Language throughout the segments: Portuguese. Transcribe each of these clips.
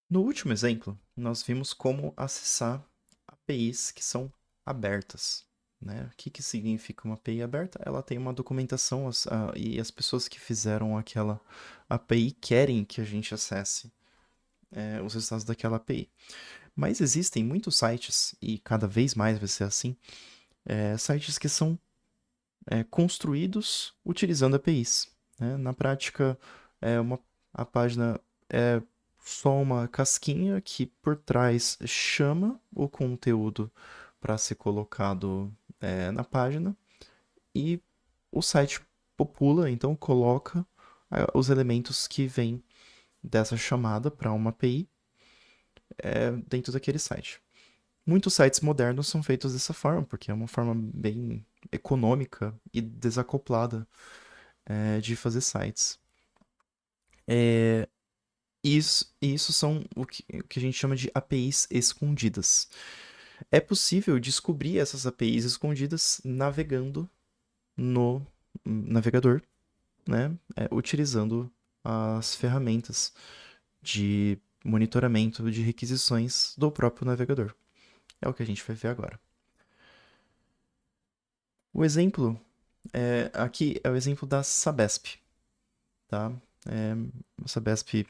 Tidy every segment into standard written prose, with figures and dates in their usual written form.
No último exemplo, nós vimos como acessar APIs que são abertas, né? O que significa uma API aberta? Ela tem uma documentação e as pessoas que fizeram aquela API querem que a gente acesse os resultados daquela API. Mas existem muitos sites, e cada vez mais vai ser assim, sites que são construídos utilizando APIs, né? Na prática, a página é só uma casquinha que por trás chama o conteúdo para ser colocado na página e o site popula, então coloca os elementos que vêm dessa chamada para uma API dentro daquele site. Muitos sites modernos são feitos dessa forma, porque é uma forma bem econômica e desacoplada de fazer sites. Isso são o que a gente chama de APIs escondidas. É possível descobrir essas APIs escondidas navegando no navegador, né? Utilizando as ferramentas de monitoramento de requisições do próprio navegador. É o que a gente vai ver agora. O exemplo aqui é o exemplo da Sabesp, tá? A Sabesp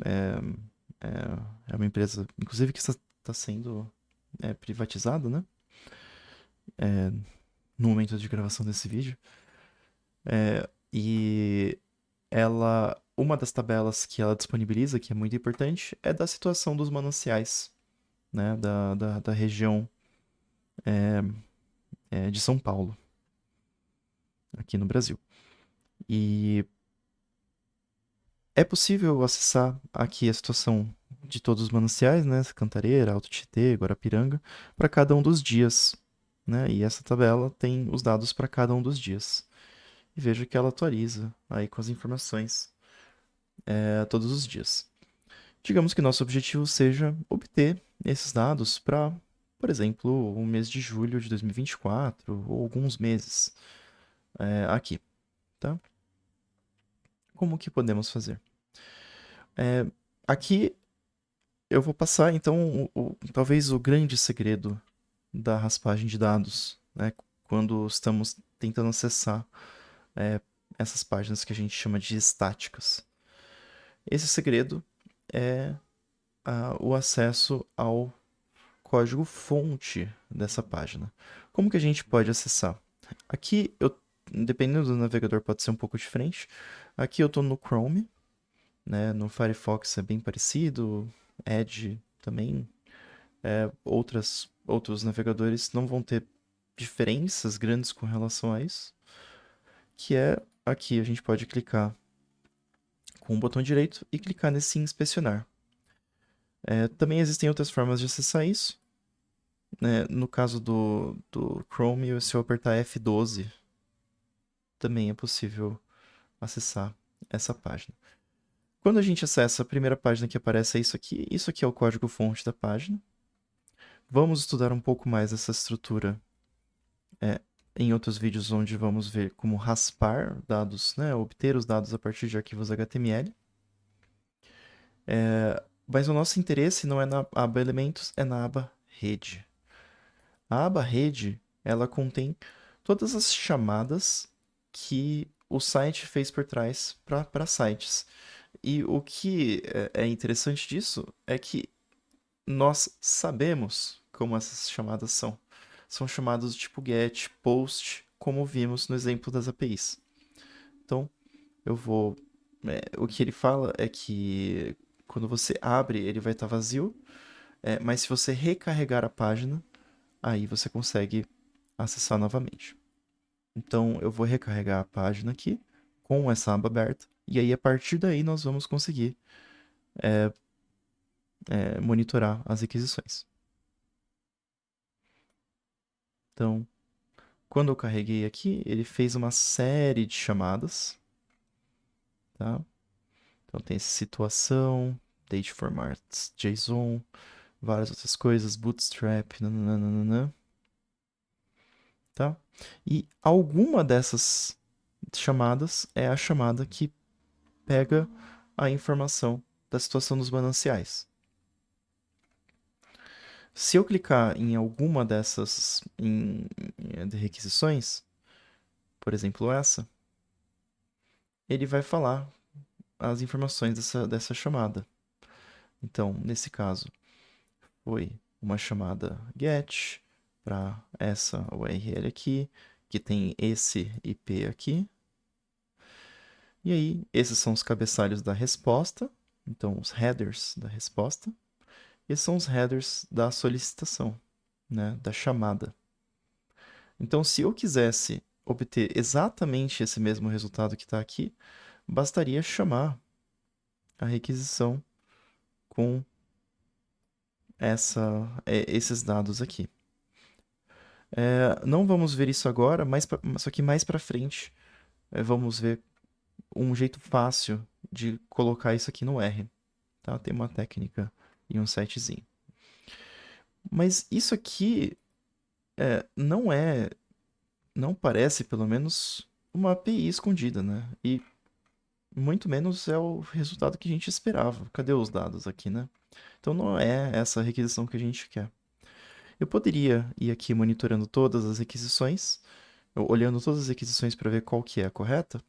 é uma empresa, inclusive, que está sendo privatizada, né? No momento de gravação desse vídeo. E uma das tabelas que ela disponibiliza, que é muito importante, é da situação dos mananciais, né? Da região de São Paulo, aqui no Brasil. E é possível acessar aqui a situação de todos os mananciais, né? Cantareira, Alto Tietê, Guarapiranga, para cada um dos dias, né? E essa tabela tem os dados para cada um dos dias. E veja que ela atualiza aí com as informações todos os dias. Digamos que nosso objetivo seja obter esses dados para, por exemplo, o mês de julho de 2024 ou alguns meses aqui, tá? Como que podemos fazer? Aqui eu vou passar, então, talvez o grande segredo da raspagem de dados, né? Quando estamos tentando acessar é, essas páginas que a gente chama de estáticas. Esse segredo é o acesso ao código-fonte dessa página. Como que a gente pode acessar? Aqui, dependendo do navegador, pode ser um pouco diferente. Aqui eu estou no Chrome, né? No Firefox é bem parecido, Edge também. Outros navegadores não vão ter diferenças grandes com relação a isso. Que é aqui a gente pode clicar com o botão direito e clicar nesse inspecionar. Também existem outras formas de acessar isso. Né? No caso do Chrome, se eu apertar F12, também é possível acessar essa página. Quando a gente acessa a primeira página que aparece é isso aqui é o código-fonte da página. Vamos estudar um pouco mais essa estrutura é, em outros vídeos onde vamos ver como raspar dados, né, obter os dados a partir de arquivos HTML. Mas o nosso interesse não é na aba elementos, é na aba rede. A aba rede, ela contém todas as chamadas que o site fez por trás para sites. E o que é interessante disso é que nós sabemos como essas chamadas são. São chamadas do tipo GET, POST, como vimos no exemplo das APIs. Então, eu vou. O que ele fala é que quando você abre, ele vai estar vazio, mas se você recarregar a página, aí você consegue acessar novamente. Então, eu vou recarregar a página aqui com essa aba aberta, e aí a partir daí nós vamos conseguir monitorar as requisições. Então, quando eu carreguei aqui, ele fez uma série de chamadas, tá? Então tem essa situação, date formats, JSON, várias outras coisas, bootstrap, nananana, tá? E alguma dessas chamadas é a chamada que pega a informação da situação dos mananciais. Se eu clicar em alguma dessas de requisições, por exemplo essa, ele vai falar as informações dessa chamada. Então, nesse caso, foi uma chamada GET para essa URL aqui, que tem esse IP aqui. E aí, esses são os cabeçalhos da resposta, então os headers da resposta. Esses são os headers da solicitação, né, da chamada. Então, se eu quisesse obter exatamente esse mesmo resultado que está aqui, bastaria chamar a requisição com esses dados aqui. Não vamos ver isso agora, só que mais para frente vamos ver um jeito fácil de colocar isso aqui no R. Tá? Tem uma técnica em um sitezinho. Mas isso aqui não parece, pelo menos, uma API escondida, né? E muito menos é o resultado que a gente esperava. Cadê os dados aqui, né? Então não é essa requisição que a gente quer. Eu poderia ir aqui monitorando todas as requisições, olhando todas as requisições para ver qual que é a correta,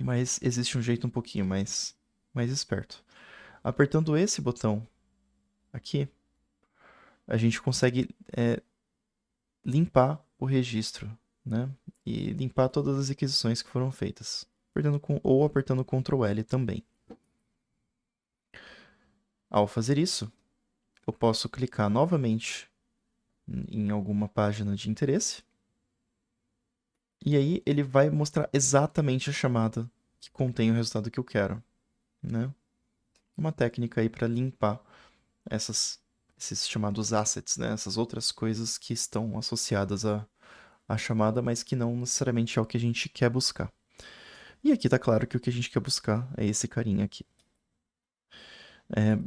mas existe um jeito um pouquinho mais esperto. Apertando esse botão aqui, a gente consegue limpar o registro, né? E limpar todas as requisições que foram feitas, ou apertando Ctrl L também. Ao fazer isso, eu posso clicar novamente em alguma página de interesse, e aí ele vai mostrar exatamente a chamada que contém o resultado que eu quero, né? Uma técnica aí para limpar esses chamados assets, né? Essas outras coisas que estão associadas à chamada, mas que não necessariamente é o que a gente quer buscar. E aqui tá claro que o que a gente quer buscar é esse carinha aqui.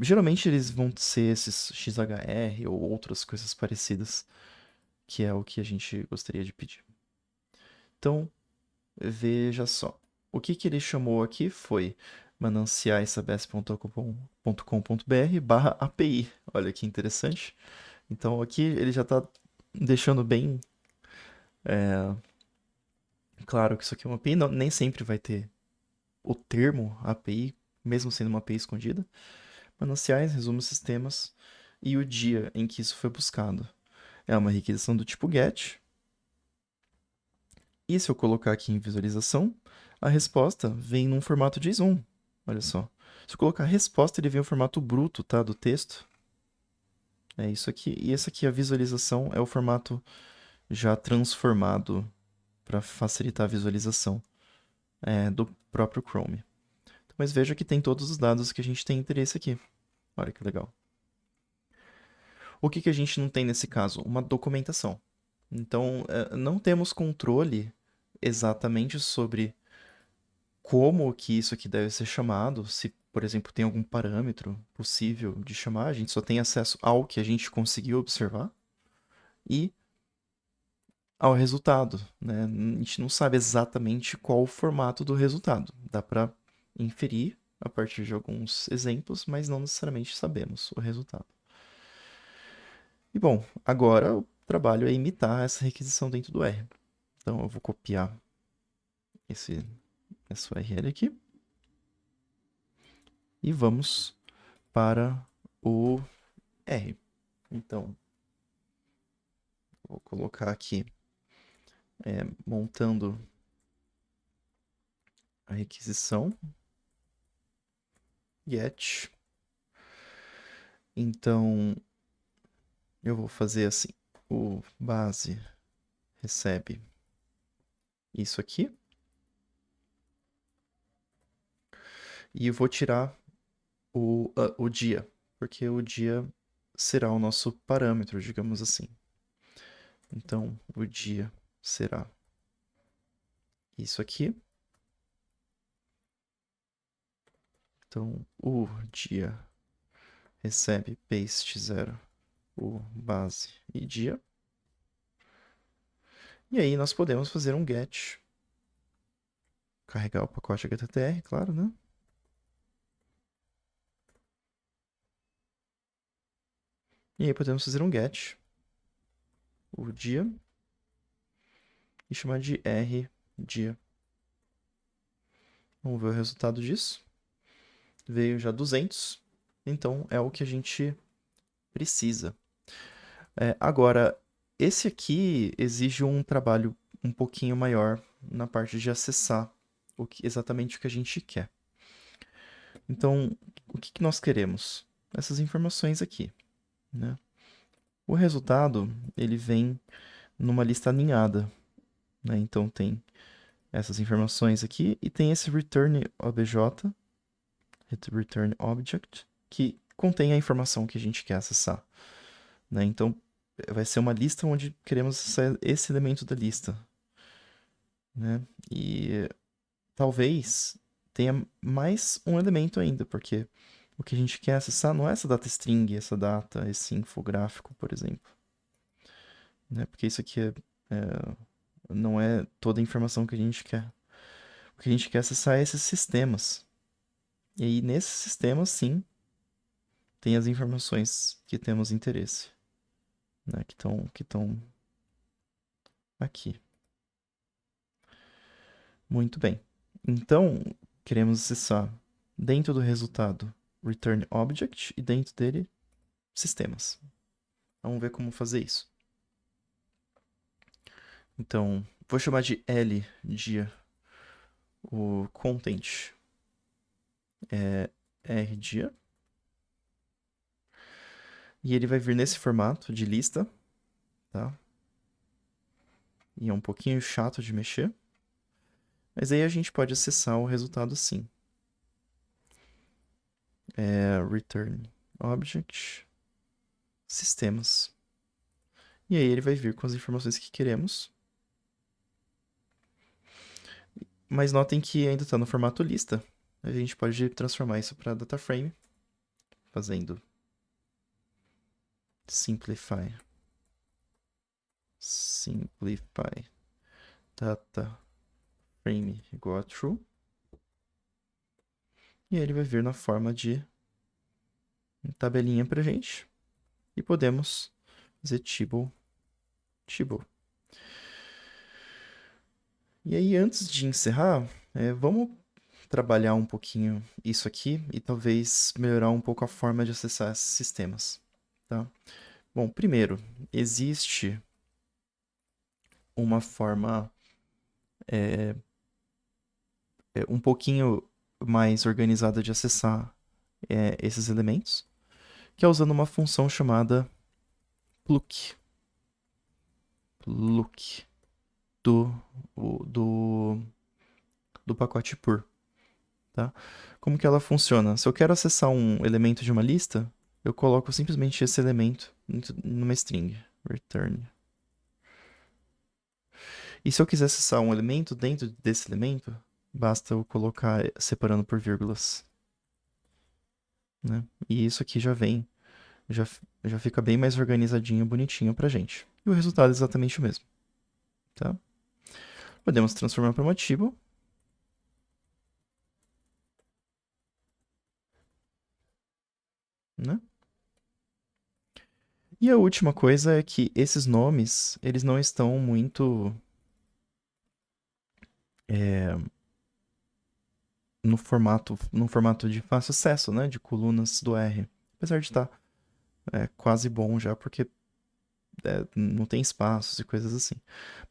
Geralmente eles vão ser esses XHR ou outras coisas parecidas, que é o que a gente gostaria de pedir. Então, veja só. O que ele chamou aqui foi mananciaisabs.com.br/API. Olha que interessante. Então aqui ele já está deixando bem claro que isso aqui é uma API. Não, nem sempre vai ter o termo API, mesmo sendo uma API escondida. Mananciais, resumo sistemas e o dia em que isso foi buscado. É uma requisição do tipo GET. E se eu colocar aqui em visualização, a resposta vem num formato JSON. Olha só. Se eu colocar resposta, ele vem no formato bruto, tá? Do texto. É isso aqui. E essa aqui, a visualização, é o formato já transformado para facilitar a visualização do próprio Chrome. Mas veja que tem todos os dados que a gente tem interesse aqui. Olha que legal. O que a gente não tem nesse caso? Uma documentação. Então, não temos controle exatamente sobre como que isso aqui deve ser chamado, se, por exemplo, tem algum parâmetro possível de chamar, a gente só tem acesso ao que a gente conseguiu observar e ao resultado, né? A gente não sabe exatamente qual o formato do resultado. Dá para inferir a partir de alguns exemplos, mas não necessariamente sabemos o resultado. E bom, agora o trabalho é imitar essa requisição dentro do R. Então eu vou copiar essa URL aqui e vamos para o R. Então, vou colocar aqui montando a requisição get. Então, eu vou fazer assim, o base recebe isso aqui e eu vou tirar o dia, porque o dia será o nosso parâmetro, digamos assim. Então, o dia será isso aqui. Então, o dia recebe paste 0, o base e dia. E aí nós podemos fazer um get, carregar o pacote HTTR, claro, né? E aí podemos fazer um get, o dia, e chamar de R dia. Vamos ver o resultado disso. Veio já 200, então é o que a gente precisa. Agora, esse aqui exige um trabalho um pouquinho maior na parte de acessar exatamente o que a gente quer. Então, o que nós queremos? Essas informações aqui, né? O resultado, ele vem numa lista alinhada, né? Então tem essas informações aqui e tem esse return obj, return object, que contém a informação que a gente quer acessar, né? Então vai ser uma lista onde queremos acessar esse elemento da lista, né? E talvez tenha mais um elemento ainda, porque o que a gente quer acessar não é essa data string, essa data, esse infográfico, por exemplo, né? Porque isso aqui não é toda a informação que a gente quer. O que a gente quer acessar é esses sistemas. E aí, nesses sistemas, sim, tem as informações que temos interesse, né? Que estão aqui. Muito bem. Então, queremos acessar dentro do resultado return object e dentro dele sistemas. Vamos ver como fazer isso. Então, vou chamar de L dia o content é R dia. E ele vai vir nesse formato de lista, tá? E é um pouquinho chato de mexer. Mas aí a gente pode acessar o resultado sim. Return object sistemas. E aí ele vai vir com as informações que queremos. Mas notem que ainda está no formato lista. A gente pode transformar isso para data frame, fazendo simplify data frame igual a true. E aí ele vai vir na forma de tabelinha pra gente. E podemos fazer table. E aí, antes de encerrar, vamos trabalhar um pouquinho isso aqui e talvez melhorar um pouco a forma de acessar esses sistemas, tá? Bom, primeiro, existe uma forma um pouquinho mais organizada de acessar esses elementos, que é usando uma função chamada pluk do pacote pur, tá? Como que ela funciona? Se eu quero acessar um elemento de uma lista, eu coloco simplesmente esse elemento numa string, return. E se eu quiser acessar um elemento dentro desse elemento, basta eu colocar separando por vírgulas, né? E isso aqui já fica bem mais organizadinho, bonitinho pra gente. E o resultado é exatamente o mesmo, tá? Podemos transformar para uma table. Né? E a última coisa é que esses nomes, eles não estão muito no formato de fácil acesso, né? De colunas do R. Apesar de estar quase bom já, porque não tem espaços e coisas assim.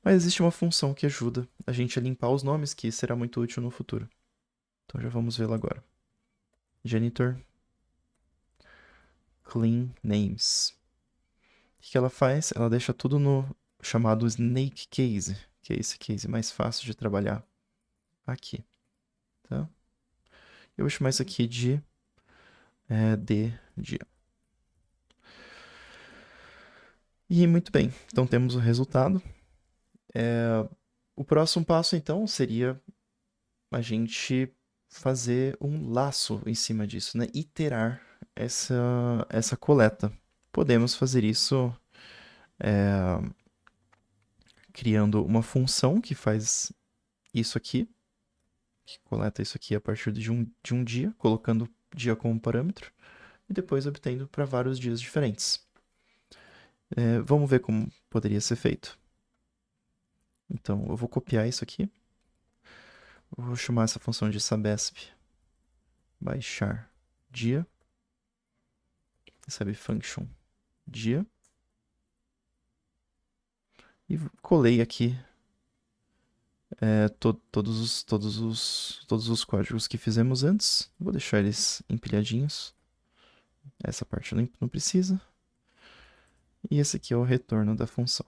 Mas existe uma função que ajuda a gente a limpar os nomes, que será muito útil no futuro. Então já vamos vê-la agora. Janitor clean names. O que ela faz? Ela deixa tudo no chamado snake case, que é esse case mais fácil de trabalhar aqui. Tá? Eu vou chamar isso aqui de D dia. E muito bem, então temos o resultado. O próximo passo, então, seria a gente fazer um laço em cima disso, né? Iterar essa coleta. Podemos fazer isso criando uma função que faz isso aqui, que coleta isso aqui a partir de um dia, colocando dia como parâmetro, e depois obtendo para vários dias diferentes. Vamos ver como poderia ser feito. Então, eu vou copiar isso aqui. Vou chamar essa função de sabesp baixar dia. Recebe function dia. E colei aqui todos os códigos que fizemos antes. Vou deixar eles empilhadinhos. Essa parte não precisa. E esse aqui é o retorno da função.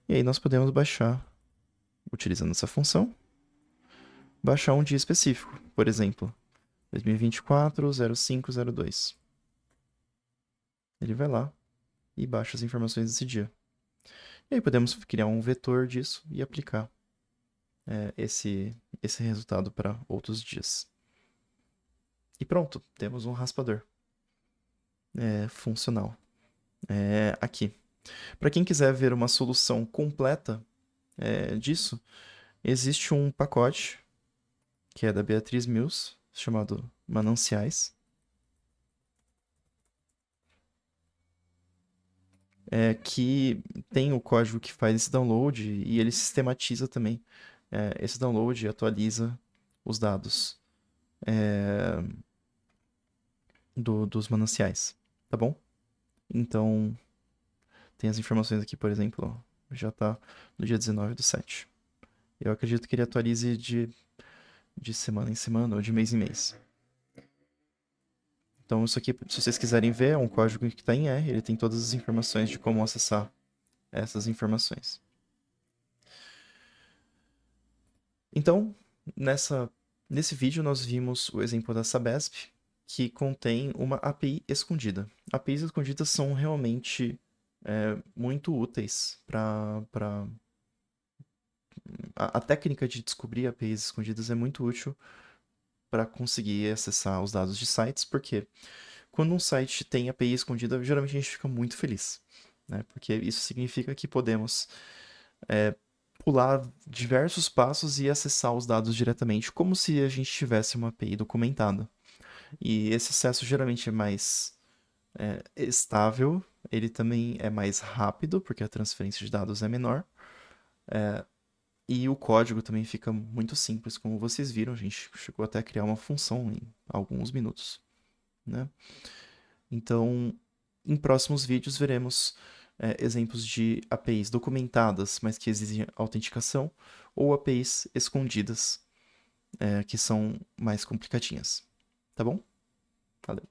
E aí nós podemos baixar, utilizando essa função, baixar um dia específico. Por exemplo, 2024-05-02. Ele vai lá e baixa as informações desse dia. E aí podemos criar um vetor disso e aplicar esse resultado para outros dias. E pronto, temos um raspador funcional aqui. Para quem quiser ver uma solução completa disso, existe um pacote que é da Beatriz Mills, chamado Mananciais, que tem o código que faz esse download e ele sistematiza também esse download e atualiza os dados dos mananciais, tá bom? Então, tem as informações aqui, por exemplo, ó, já está no dia 19/7. Eu acredito que ele atualize de semana em semana ou de mês em mês. Então, isso aqui, se vocês quiserem ver, é um código que está em R, ele tem todas as informações de como acessar essas informações. Então, nesse vídeo nós vimos o exemplo da Sabesp, que contém uma API escondida. APIs escondidas são realmente muito úteis para... A técnica de descobrir APIs escondidas é muito útil para conseguir acessar os dados de sites, porque quando um site tem API escondida, geralmente a gente fica muito feliz, né? Porque isso significa que podemos pular diversos passos e acessar os dados diretamente, como se a gente tivesse uma API documentada. E esse acesso geralmente é mais estável, ele também é mais rápido, porque a transferência de dados é menor. E o código também fica muito simples, como vocês viram, a gente chegou até a criar uma função em alguns minutos, né? Então, em próximos vídeos veremos exemplos de APIs documentadas, mas que exigem autenticação, ou APIs escondidas, que são mais complicadinhas. Tá bom? Valeu.